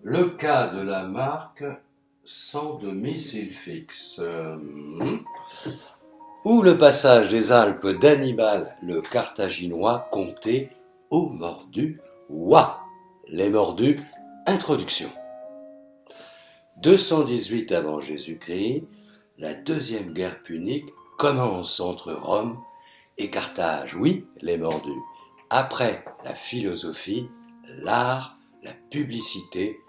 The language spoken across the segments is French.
Le cas de la marque sans domicile fixe. Où le passage des Alpes d'Hannibal le Carthaginois comptait aux mordus. Ouah, les mordus, introduction. 218 avant Jésus-Christ, la deuxième guerre punique commence entre Rome et Carthage. Oui, les mordus. Après la philosophie, l'art, la publicité,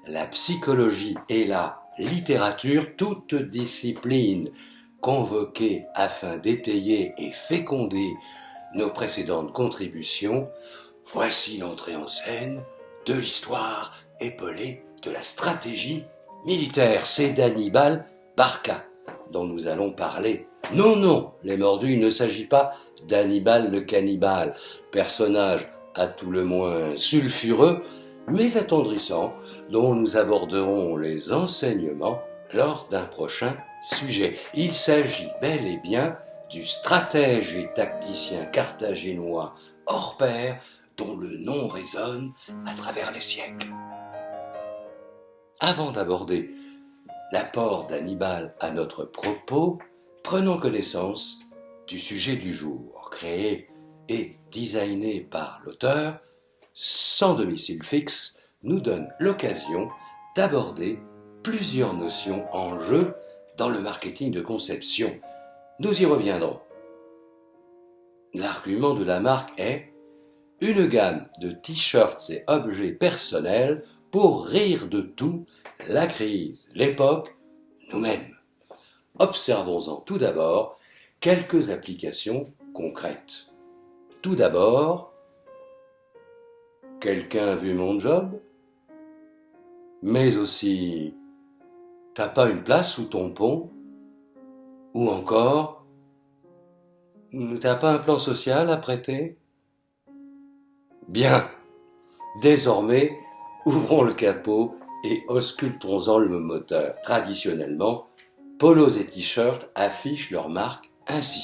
la psychologie et la littérature, toutes disciplines convoquées afin d'étayer et féconder nos précédentes contributions, voici l'entrée en scène de l'histoire épelée de la stratégie militaire. C'est d'Hannibal Barca dont nous allons parler. Non, les mordus, il ne s'agit pas d'Hannibal le cannibale, personnage à tout le moins sulfureux, mais attendrissant, dont nous aborderons les enseignements lors d'un prochain sujet. Il s'agit bel et bien du stratège et tacticien carthaginois hors pair dont le nom résonne à travers les siècles. Avant d'aborder l'apport d'Hannibal à notre propos, prenons connaissance du sujet du jour, créé et designé par l'auteur. Sans domicile fixe nous donne l'occasion d'aborder plusieurs notions en jeu dans le marketing de conception. Nous y reviendrons. L'argument de la marque est une gamme de t-shirts et objets personnels pour rire de tout, la crise, l'époque, nous-mêmes. Observons-en tout d'abord quelques applications concrètes. Tout d'abord, quelqu'un a vu mon job? Mais aussi, t'as pas une place sous ton pont? Ou encore, t'as pas un plan social à prêter? Bien, désormais, ouvrons le capot et auscultons-en le moteur. Traditionnellement, polos et t-shirts affichent leur marque ainsi.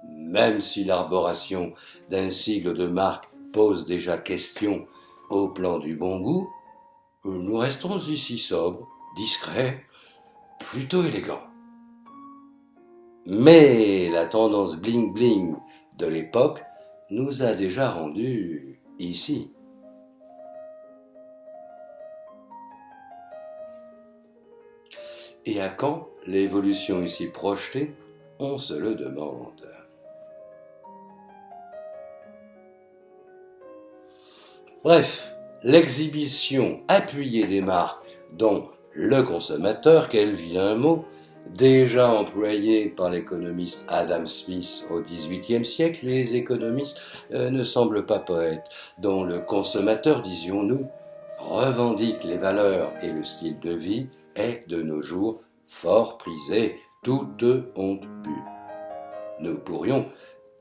Même si l'arboration d'un sigle de marque pose déjà question au plan du bon goût, nous restons ici sobres, discrets, plutôt élégants. Mais la tendance bling-bling de l'époque nous a déjà rendus ici. Et à quand l'évolution ici projetée? On se le demande. Bref, l'exhibition appuyée des marques dont le consommateur, quel vilain mot, déjà employé par l'économiste Adam Smith au XVIIIe siècle, les économistes ne semblent pas poètes, dont le consommateur, disions-nous, revendique les valeurs et le style de vie, est de nos jours fort prisé, toute honte bue. Nous pourrions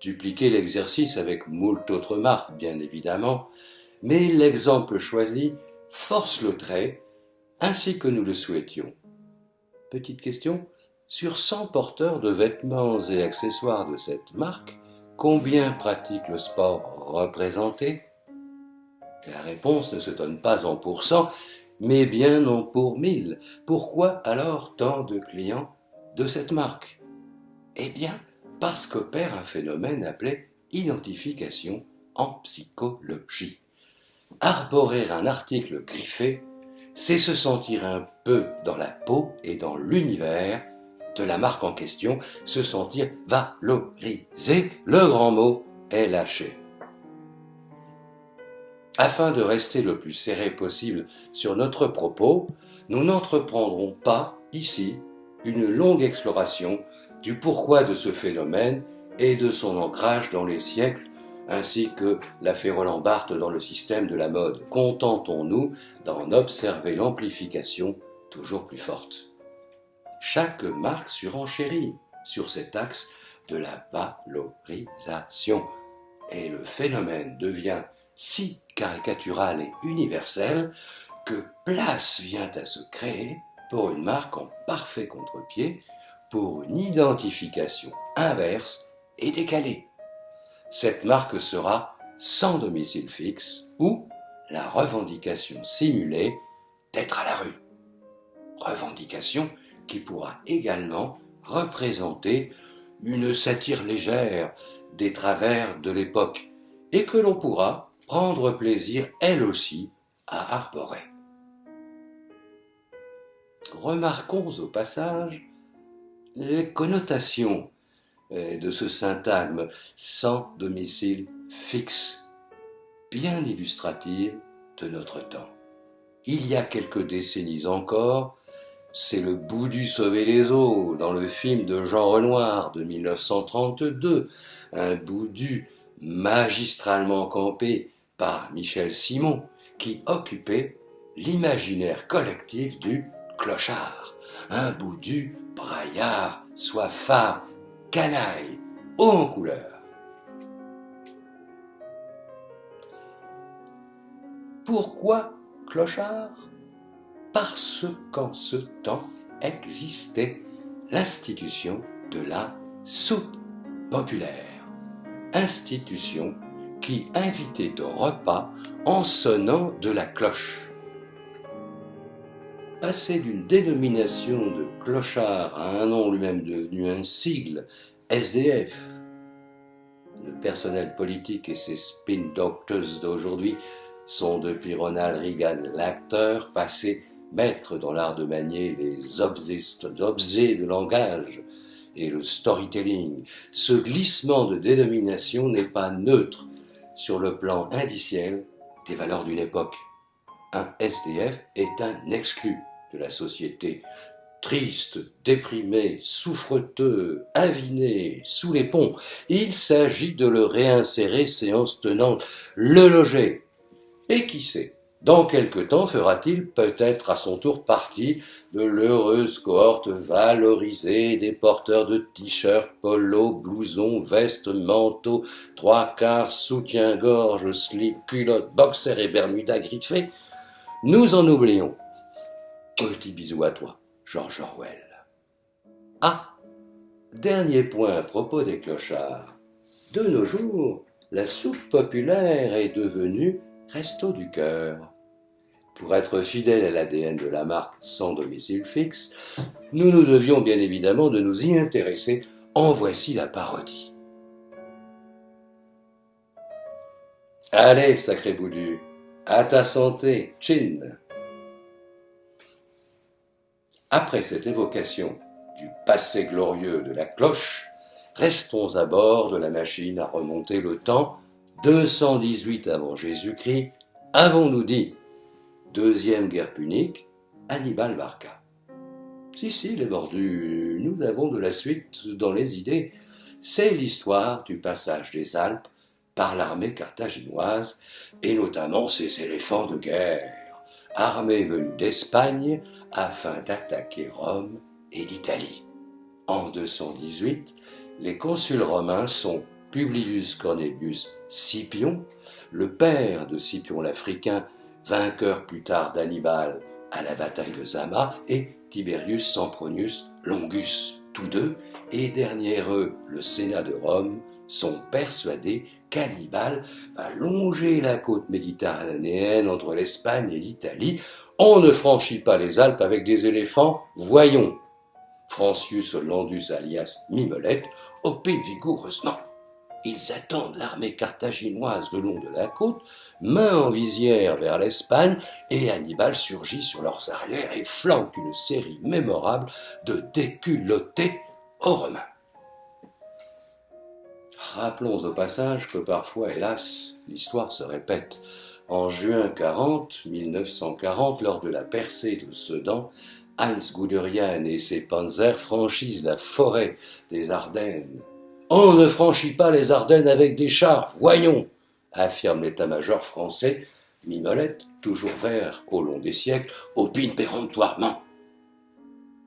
dupliquer l'exercice avec moult autres marques, bien évidemment, mais l'exemple choisi force le trait, ainsi que nous le souhaitions. Petite question, sur 100 porteurs de vêtements et accessoires de cette marque, combien pratiquent le sport représenté? La réponse ne se donne pas en pourcents, mais bien en pour 1000. Pourquoi alors tant de clients de cette marque? Eh bien, parce qu'opère un phénomène appelé identification en psychologie. Arborer un article griffé, c'est se sentir un peu dans la peau et dans l'univers de la marque en question, se sentir valorisé, le grand mot est lâché. Afin de rester le plus serré possible sur notre propos, nous n'entreprendrons pas, ici, une longue exploration du pourquoi de ce phénomène et de son ancrage dans les siècles, ainsi que l'a fait Roland Barthes dans le système de la mode. Contentons-nous d'en observer l'amplification toujours plus forte. Chaque marque surenchérit sur cet axe de la valorisation, et le phénomène devient si caricatural et universel que place vient à se créer pour une marque en parfait contre-pied, pour une identification inverse et décalée. Cette marque sera sans domicile fixe ou la revendication simulée d'être à la rue. Revendication qui pourra également représenter une satire légère des travers de l'époque et que l'on pourra prendre plaisir, elle aussi, à arborer. Remarquons au passage les connotations de ce syntagme sans domicile fixe, bien illustrative de notre temps. Il y a quelques décennies encore, c'est le boudu sauver les eaux dans le film de Jean Renoir de 1932, un boudu magistralement campé par Michel Simon qui occupait l'imaginaire collectif du clochard, un boudu braillard, soifard, canaille, haut en couleur. Pourquoi clochard ? Parce qu'en ce temps existait l'institution de la soupe populaire, institution qui invitait au repas en sonnant de la cloche. Passer d'une dénomination de clochard à un nom lui-même devenu un sigle, SDF, le personnel politique et ses spin doctors d'aujourd'hui sont depuis Ronald Reagan l'acteur passé maître dans l'art de manier les objets de langage et le storytelling. Ce glissement de dénomination n'est pas neutre sur le plan indiciel des valeurs d'une époque. Un SDF est un exclu de la société, triste, déprimé, souffreteux, aviné, sous les ponts. Il s'agit de le réinsérer séance tenante, le loger. Et qui sait, dans quelque temps fera-t-il peut-être à son tour partie de l'heureuse cohorte valorisée des porteurs de t-shirts, polos, blousons, vestes, manteaux, trois quarts, soutien-gorge, slip, culotte, boxer et bermuda griffés. Nous en oublions. Petit bisou à toi, George Orwell. Ah, dernier point à propos des clochards. De nos jours, la soupe populaire est devenue resto du cœur. Pour être fidèle à l'ADN de la marque sans domicile fixe, nous nous devions bien évidemment de nous y intéresser. En voici la parodie. Allez, sacré boudu, à ta santé, chin. Après cette évocation du passé glorieux de la cloche, restons à bord de la machine à remonter le temps. 218 avant Jésus-Christ, avons-nous dit, deuxième guerre punique, Hannibal Barca. Si, les mordus, nous avons de la suite dans les idées. C'est l'histoire du passage des Alpes par l'armée carthaginoise, et notamment ses éléphants de guerre, armée venue d'Espagne afin d'attaquer Rome et l'Italie. En 218, les consuls romains sont Publius Cornelius Scipion, le père de Scipion l'Africain, vainqueur plus tard d'Hannibal à la bataille de Zama, et Tiberius Sempronius Longus. Tous deux, et derrière eux le Sénat de Rome, sont persuadés qu'Hannibal va longer la côte méditerranéenne entre l'Espagne et l'Italie. On ne franchit pas les Alpes avec des éléphants, voyons. Francius Landus alias Mimolette opine vigoureusement. Ils attendent l'armée carthaginoise le long de la côte, main en visière vers l'Espagne, et Hannibal surgit sur leurs arrières et flanque une série mémorable de déculottés aux Romains. Rappelons au passage que parfois, hélas, l'histoire se répète. En juin 1940, lors de la percée de Sedan, Heinz Guderian et ses panzers franchissent la forêt des Ardennes. « On ne franchit pas les Ardennes avec des chars, voyons !» affirme l'état-major français. Mimolette, toujours vert au long des siècles, opine péremptoirement.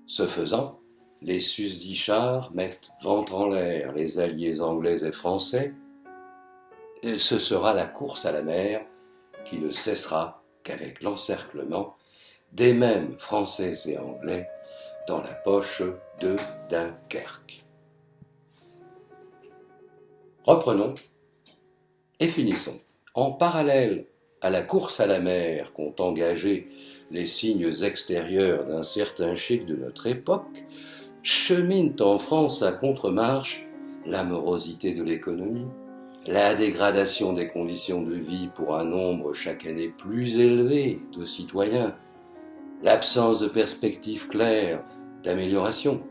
Ce faisant, les susdits chars mettent ventre en l'air les alliés anglais et français. Et ce sera la course à la mer qui ne cessera qu'avec l'encerclement des mêmes Français et Anglais dans la poche de Dunkerque. Reprenons et finissons. En parallèle à la course à la mer qu'ont engagé les signes extérieurs d'un certain chic de notre époque, cheminent en France à contre-marche la morosité de l'économie, la dégradation des conditions de vie pour un nombre chaque année plus élevé de citoyens, l'absence de perspectives claires d'amélioration.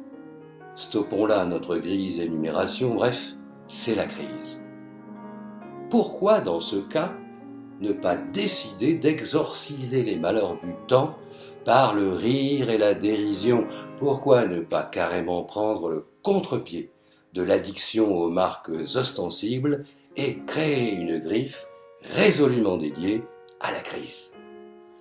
Stoppons là notre grise énumération, bref, c'est la crise. Pourquoi, dans ce cas, ne pas décider d'exorciser les malheurs du temps par le rire et la dérision? Pourquoi ne pas carrément prendre le contre-pied de l'addiction aux marques ostensibles et créer une griffe résolument dédiée à la crise?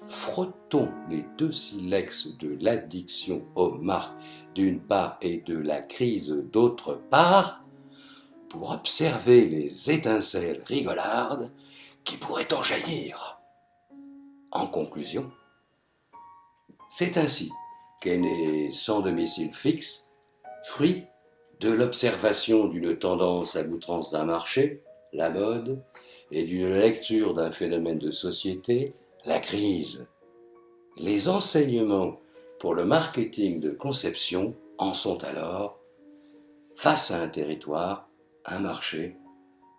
Frottons les deux silex de l'addiction aux marques d'une part et de la crise d'autre part pour observer les étincelles rigolardes qui pourraient en jaillir. En conclusion, c'est ainsi qu'est né Sans domicile fixe, fruit de l'observation d'une tendance à l'outrance d'un marché, la mode, et d'une lecture d'un phénomène de société, la crise. Les enseignements pour le marketing de conception en sont alors, face à un territoire, un marché,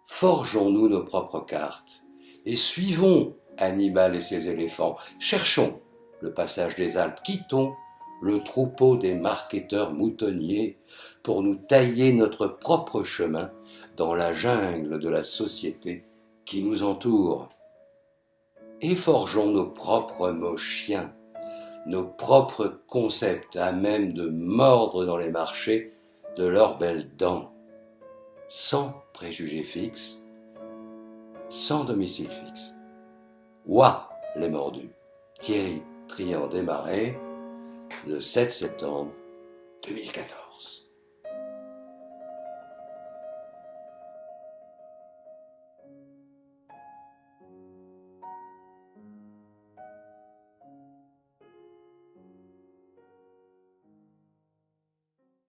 forgeons-nous nos propres cartes et suivons Hannibal et ses éléphants, cherchons le passage des Alpes, quittons le troupeau des marketeurs moutonniers pour nous tailler notre propre chemin dans la jungle de la société qui nous entoure. Et forgeons nos propres mots chiens, nos propres concepts à même de mordre dans les marchés de leurs belles dents, sans préjugés fixes, sans domicile fixe. Ouah, les mordus. Thierry Trian Desmarais, le 7 septembre 2014.